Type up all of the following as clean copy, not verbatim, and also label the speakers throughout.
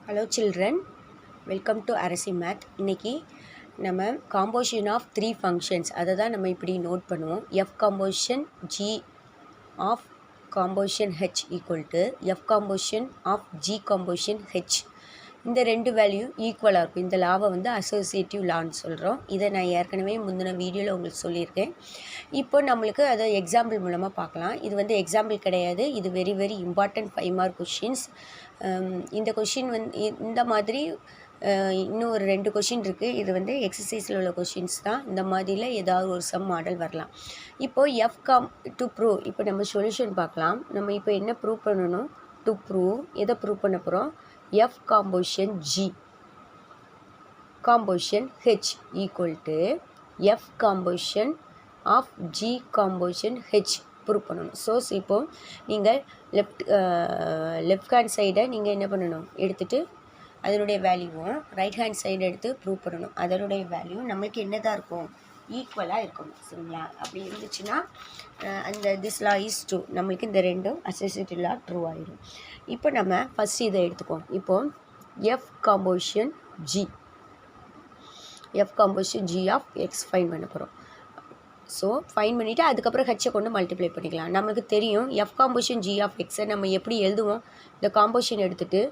Speaker 1: Hello children, welcome to Arasi math. இன்னைக்கு நம்ம composition of 3 functions அதை தான் நம்ம இப்படி நோட் பண்ணுவோம். F composition G of composition H equal to F composition of G composition H. இந்த ரெண்டு வேல்யூ ஈக்குவலாக இருக்கும். இந்த லாவை வந்து அசோசியேட்டிவ் லான்னு சொல்கிறோம். இதை நான் ஏற்கனவே முந்தின வீடியோவில் உங்களுக்கு சொல்லியிருக்கேன். இப்போ நம்மளுக்கு அதை எக்ஸாம்பிள் மூலமாக பார்க்கலாம். இது வந்து எக்ஸாம்பிள் கிடையாது, இது very very important 5 mark questions. இந்த கொஷின் வந்து இந்த மாதிரி இன்னும் ஒரு 2 கொஷின் இருக்குது. இது வந்து எக்ஸசைஸில் உள்ள கொஷின்ஸ் தான். இந்த மாதிரியில் ஏதாவது ஒரு சம் மாடல் வரலாம். இப்போது டு ப்ரூவ், இப்போ நம்ம சொல்யூஷன் பார்க்கலாம். நம்ம இப்போ என்ன ப்ரூவ் பண்ணணும்? டு ப்ரூவ் எதை ப்ரூவ் பண்ண போகிறோம்? F composition G composition H equal to F composition of G composition H prove பண்ணணும். ஸோ இப்போ நீங்கள் லெஃப்ட் ஹேண்ட் சைடை நீங்கள் என்ன பண்ணணும்? எடுத்துகிட்டு அதனுடைய வேல்யூவும் ரைட் ஹேண்ட் சைடு எடுத்து ப்ரூவ் பண்ணணும். அதனுடைய வேல்யூ நம்மளுக்கு என்னதான் இருக்கும்? ஈக்குவலாக இருக்கணும். சரிங்களா? அப்படி இருந்துச்சுன்னா அந்த திஸ் லா இஸ் ட்ரூ. நம்மளுக்கு இந்த ரெண்டும் அசோசியேட்டிவ் லா ட்ரூ ஆகிடும். இப்போ நம்ம ஃபஸ்ட்டு இதை எடுத்துக்கோம். இப்போது F composition G of X find பண்ண போகிறோம். ஸோ ஃபைன் பண்ணிவிட்டு அதுக்கப்புறம் ஹெச்சை கொண்டு மல்டிப்ளை பண்ணிக்கலாம். நம்மளுக்கு தெரியும் எஃப் காம்போசிஷன் ஜி ஆஃப் எக்ஸை நம்ம எப்படி எழுதுவோம்? இந்த காம்போசிஷன் எடுத்துகிட்டு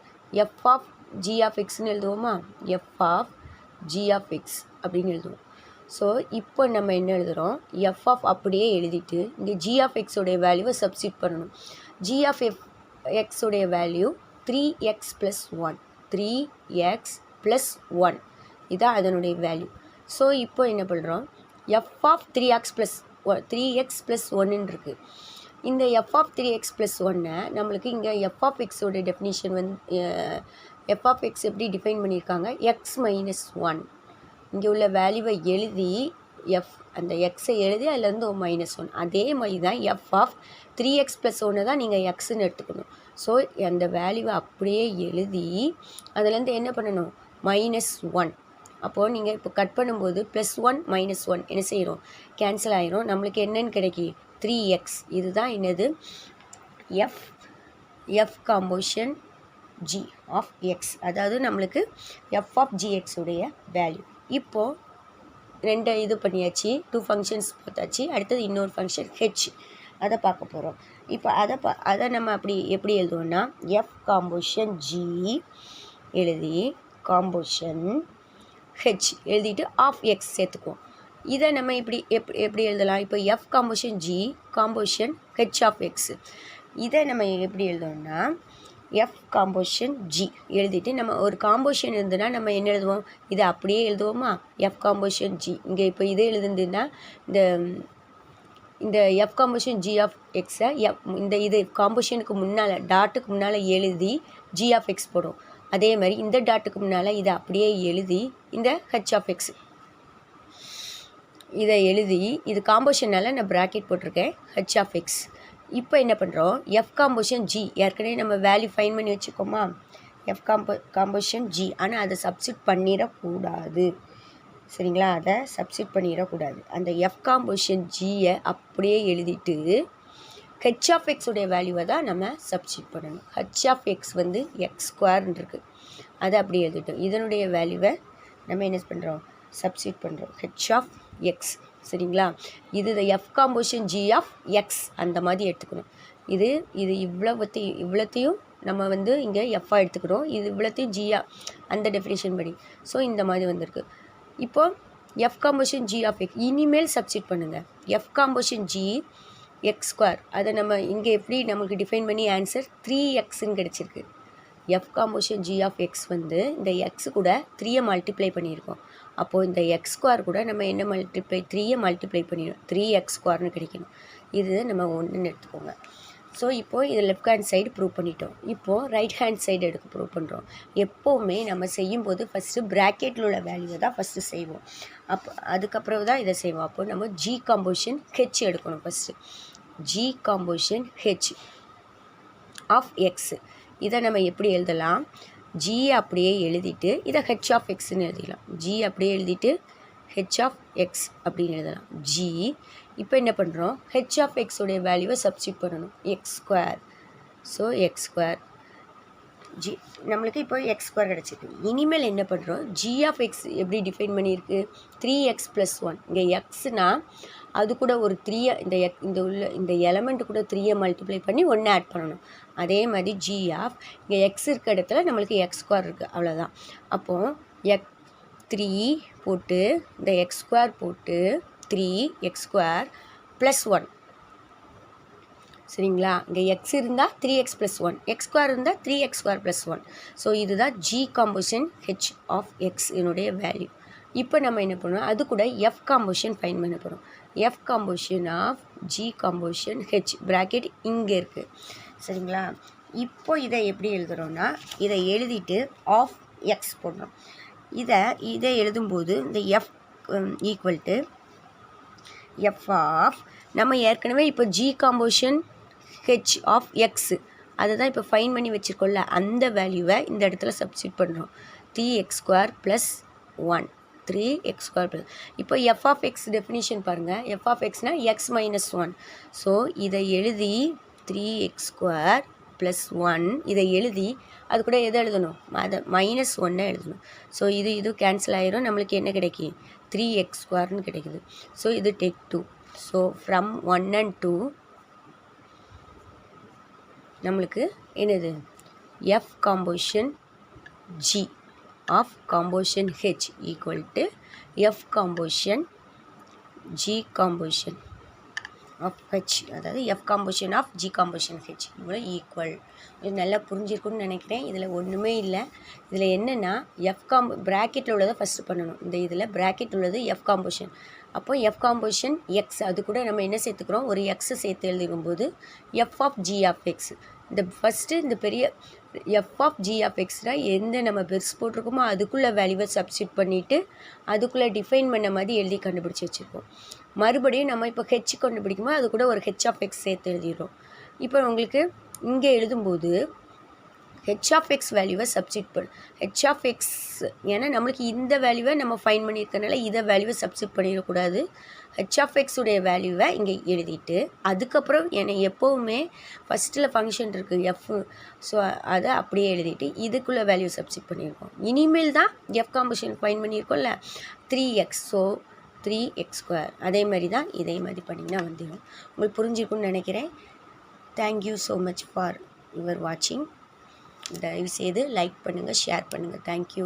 Speaker 1: எஃப் ஆஃப் ஜி ஆஃப் எக்ஸ்ன்னு எழுதுவோமா? F of g of x அப்படின்னு எழுதுவோம். ஸோ இப்போ நம்ம என்ன எழுதுகிறோம்? எஃப் ஆஃப் அப்படியே எழுதிட்டு இங்கே ஜி ஆஃப் எக்ஸோடைய வேல்யூவை சப்ஸ்டிட் பண்ணணும். G of எக்ஸோடைய value 3x + 1 3x + 1 இதான் அதனுடைய வேல்யூ. ஸோ இப்போ என்ன பண்ணுறோம்? எஃப் ஆஃப் 3x + 1 இருக்குது. இந்த எஃப் ஆஃப் 3x + 1 நம்மளுக்கு இங்கே எஃப் ஆஃப் எக்ஸோடைய டெஃபினிஷன் வந்து எஃப் ஆஃப் எக்ஸ் எப்படி டிஃபைன் பண்ணியிருக்காங்க? x - 1 இங்கே உள்ள வேல்யூவை எழுதி அந்த எக்ஸை எழுதி அதிலேருந்து -1 அதே மாதிரி தான் எஃப் ஆஃப் 3x + 1 தான் நீங்கள் எக்ஸுன்னு எடுத்துக்கணும். ஸோ அந்த வேல்யூவை அப்படியே எழுதி அதுலேருந்து என்ன பண்ணணும்? -1. அப்போது நீங்கள் இப்போ கட் பண்ணும்போது +1 -1 என்ன செய்கிறோம்? கேன்சல் ஆகிரும். நம்மளுக்கு என்னென்னு கிடைக்கி? 3x. இதுதான் என்னது? F composition G of X, அதாவது நம்மளுக்கு எஃப் ஆஃப் ஜிஎக்ஸ் உடைய வேல்யூ. இப்போது ரெண்டு இது பண்ணியாச்சு, 2 ஃபங்க்ஷன்ஸ் பார்த்தாச்சு. அடுத்தது இன்னொரு ஃபங்க்ஷன் ஹெச், அதை பார்க்க போகிறோம். இப்போ அதை நம்ம அப்படி எப்படி எழுதுவோம்னா எஃப் காம்போசிஷன் ஜி எழுதி காம்போசிஷன் ஹெச் எழுதிட்டு ஆஃப் எக்ஸ் சேர்த்துக்குவோம். இதை நம்ம இப்படி எப்படி எழுதலாம்? இப்போ F composition G composition H of X, இதை நம்ம எப்படி எழுதுவோம்னா எஃப் காம்போசிஷன் ஜி எழுதிட்டு நம்ம ஒரு காம்போசிஷன் இருந்ததுன்னா நம்ம என்ன எழுதுவோம்? இதை அப்படியே எழுதுவோமா? F composition G. இங்கே இப்போ இது எழுதுனா இந்த எஃப் காம்போசிஷன் ஜி ஆஃப் எக்ஸை இந்த இது காம்போசிஷனுக்கு முன்னால் டாட்டுக்கு முன்னால் எழுதி ஜி ஆஃப் எக்ஸ் போடும். அதே மாதிரி இந்த டாட்டுக்கு முன்னால் இதை அப்படியே எழுதி இந்த ஹெச் ஆஃப் எக்ஸ் இதை எழுதி இது காம்போசிஷனால் நான் ப்ராக்கெட் போட்டிருக்கேன் ஹெச் ஆஃப் எக்ஸ். இப்போ என்ன பண்ணுறோம்? எஃப் காம்போசிஷன் ஜி ஏற்கனவே நம்ம வேல்யூ ஃபைன் பண்ணி வச்சுக்கோமா? F composition G. ஆனால் அதை சப்ஸ்டிட் பண்ணிடக்கூடாது. சரிங்களா? அதை சப்ஸ்டிட் பண்ணிடக்கூடாது. அந்த எஃப் காம்போசிஷன் ஜியை அப்படியே எழுதிட்டு ஹெச் ஆஃப் எக்ஸுடைய வேல்யூவை தான் நம்ம சப்ஸ்டிட் பண்ணணும். ஹெச் ஆஃப் எக்ஸ் வந்து x² இருக்குது, அதை அப்படியே எழுதிட்டோம். இதனுடைய வேல்யூவை நம்ம என்ன பண்ணுறோம்? சப்ஸ்டிட் பண்ணுறோம். H of X. சரிங்களா? இது F composition G of X அந்த மாதிரி எடுத்துக்கணும். இது இவ்வளோத்தையும் நம்ம வந்து இங்கே எஃப்ஆ எடுத்துக்கிறோம். இது இவ்வளோத்தையும் ஜியா அந்த டெஃபினேஷன் படி. ஸோ இந்த மாதிரி வந்திருக்கு. இப்போது F composition G of X இனிமேல் சப்ஸ்டிட் பண்ணுங்கள். எஃப் காம்போசிஷன் ஜி x², அதை நம்ம இங்கே எப்படி நமக்கு டிஃபைன் பண்ணி ஆன்சர் 3xன்னு கிடச்சிருக்கு. F composition G of X வந்து இந்த எக்ஸு கூட 3யை மல்டிப்ளை பண்ணியிருக்கோம். அப்போது இந்த x² கூட நம்ம என்ன 3யை மல்டிப்ளை பண்ணிடணும். 3x² கிடைக்கணும். இது நம்ம 1ன்னு எடுத்துக்கோங்க. ஸோ இப்போது இது லெஃப்ட் ஹேண்ட் சைடு ப்ரூவ் பண்ணிட்டோம். இப்போது ரைட் ஹேண்ட் சைடு எடுக்க ப்ரூவ் பண்ணுறோம். எப்போவுமே நம்ம செய்யும்போது ஃபஸ்ட்டு ப்ராக்கெட்டில் உள்ள வேல்யூவை தான் ஃபஸ்ட்டு செய்வோம். அதுக்கப்புறம் தான் இதை செய்வோம். அப்போது நம்ம ஜி காம்போசிஷன் ஹெச் எடுக்கணும். First G composition H of X. இதை நம்ம எப்படி எழுதலாம்? ஜி அப்படியே எழுதிட்டு இதை ஹெச் ஆஃப் எக்ஸ்ன்னு எழுதிடலாம். ஜி அப்படியே எழுதிட்டு ஹெச் ஆஃப் எக்ஸ் அப்படின்னு எழுதலாம். ஜி. இப்போ என்ன பண்ணுறோம்? ஹெச் ஆஃப் எக்ஸோடைய வேல்யூவை சப்ஸ்டிட் பண்ணணும். x². So x². ஜி நம்மளுக்கு இப்போ எக்ஸ் ஸ்கொயர் கிடச்சிருக்கு. இனிமேல் என்ன பண்ணுறோம், ஜி ஆஃப் எக்ஸ் எப்படி டிஃபைன் பண்ணியிருக்கு, 3x + 1. இங்கே எக்ஸ்னால் அது கூட ஒரு 3 இந்த எலமெண்ட்டு கூட 3 மல்டிப்ளை பண்ணி 1 ஆட் பண்ணணும். அதே மாதிரி ஜி ஆஃப் இங்கே எக்ஸ் இருக்க இடத்துல நம்மளுக்கு எக்ஸ் ஸ்கொயர் இருக்குது, அவ்வளோதான். அப்போது 3 போட்டு இந்த எக்ஸ் ஸ்கொயர் போட்டு 3x² + 1. சரிங்களா? இங்கே எக்ஸ் இருந்தால் 3x + 1, எக்ஸ் ஸ்கொயர் இருந்தால் 3x² + 1. ஸோ இதுதான் G composition H of X என்னுடைய வேல்யூ. இப்போ நம்ம என்ன பண்ணுவோம், அது கூட எஃப் காம்போசிஷன் ஃபைன் பண்ண போகிறோம். F composition of G composition H bracket இங்கே இருக்குது. சரிங்களா? இப்போ இதை எப்படி எழுதுகிறோன்னா, இதை எழுதிட்டு ஆஃப் எக்ஸ் போடுறோம். இதை எழுதும்போது இந்த F equal to F of நம்ம ஏற்கனவே இப்போ G composition H of X அதை தான் இப்போ ஃபைன் பண்ணி வச்சுருக்கோம்ல, அந்த வேல்யூவை இந்த இடத்துல சப்ஸ்டியூட் பண்ணுறோம். 3x² + 1, 3x². இப்போ எஃப் ஆஃப் எக்ஸ் டெஃபினிஷன் பாருங்கள். எஃப் ஆஃப் எக்ஸ்னால் எக்ஸ் - 1. ஸோ இதை எழுதி 3x² + 1 இதை எழுதி அது கூட எதை எழுதணும், அதை -1 எழுதணும். ஸோ இது கேன்சல் ஆகிரும். நம்மளுக்கு என்ன கிடைக்கும், 3x² கிடைக்குது. ஸோ இது டேக் 2. ஸோ ஃப்ரம் 1 and 2 நம்மளுக்கு என்னது, F composition G of composition h equal to f composition G composition of h, அதாவது f composition of G composition h இவ்வளோ ஈக்குவல். இது நல்லா புரிஞ்சிருக்குன்னு நினைக்கிறேன். இதில் ஒன்றுமே இல்லை. இதில் என்னென்னா ப்ராக்கெட்டில் உள்ளதை ஃபஸ்ட்டு பண்ணணும். இந்த இதில் ப்ராக்கெட் உள்ளது எஃப் காம்போசிஷன். அப்போ எஃப் காம்போசிஷன் எக்ஸ், அது கூட நம்ம என்ன சேர்த்துக்கிறோம், ஒரு எக்ஸை சேர்த்து எழுதிக்கும்போது f of g of x. இந்த ஃபஸ்ட்டு இந்த பெரிய எஃப் ஆஃப் ஜி ஆஃப் எக்ஸ்னால் எந்த நம்ம பெருசு போட்டிருக்கோமோ அதுக்குள்ளே வேல்யூவை சப்ஸ்டியூட் பண்ணிவிட்டு அதுக்குள்ளே டிஃபைன் பண்ண மாதிரி எழுதி கண்டுபிடிச்சி வச்சுருக்கோம். மறுபடியும் நம்ம இப்போ ஹெச் கண்டுபிடிக்கும்போது அது கூட ஒரு ஹெச் ஆஃப் எக்ஸ் சேர்த்து எழுதிடுறோம். இப்போ உங்களுக்கு இங்கே எழுதும்போது ஹெச் ஆஃப் எக்ஸ் வேல்யூவை சப்ஸ்டியூட் பண்ணு. ஹெச் ஆஃப் எக்ஸ் ஏன்னா நம்மளுக்கு இந்த வேல்யூவை நம்ம ஃபைன் பண்ணியிருக்கனால இதை வேல்யூவை சப்ஸ்டியூட் பண்ணிடக்கூடாது. ஹெச் ஆஃப் எக்ஸுடைய வேல்யூவை இங்கே எழுதிட்டு அதுக்கப்புறம் எப்போவுமே ஃபஸ்ட்டில் ஃபங்க்ஷன் இருக்குது எஃப், ஸோ அதை அப்படியே எழுதிட்டு இதுக்குள்ளே வேல்யூ சப்ஸ்டியூட் பண்ணியிருக்கோம். இனிமேல் தான் எஃப் காம்போசிஷன் ஃபைன் பண்ணியிருக்கோம்ல 3x, ஸோ 3x². அதே மாதிரி தான் இதே மாதிரி பண்ணிங்கன்னா வந்துடும். உங்களுக்கு புரிஞ்சிருக்குன்னு நினைக்கிறேன். Thank you so much for your வாட்சிங். தயவுசெய்து லைக் பண்ணுங்கள், ஷேர் பண்ணுங்கள். தேங்க்யூ.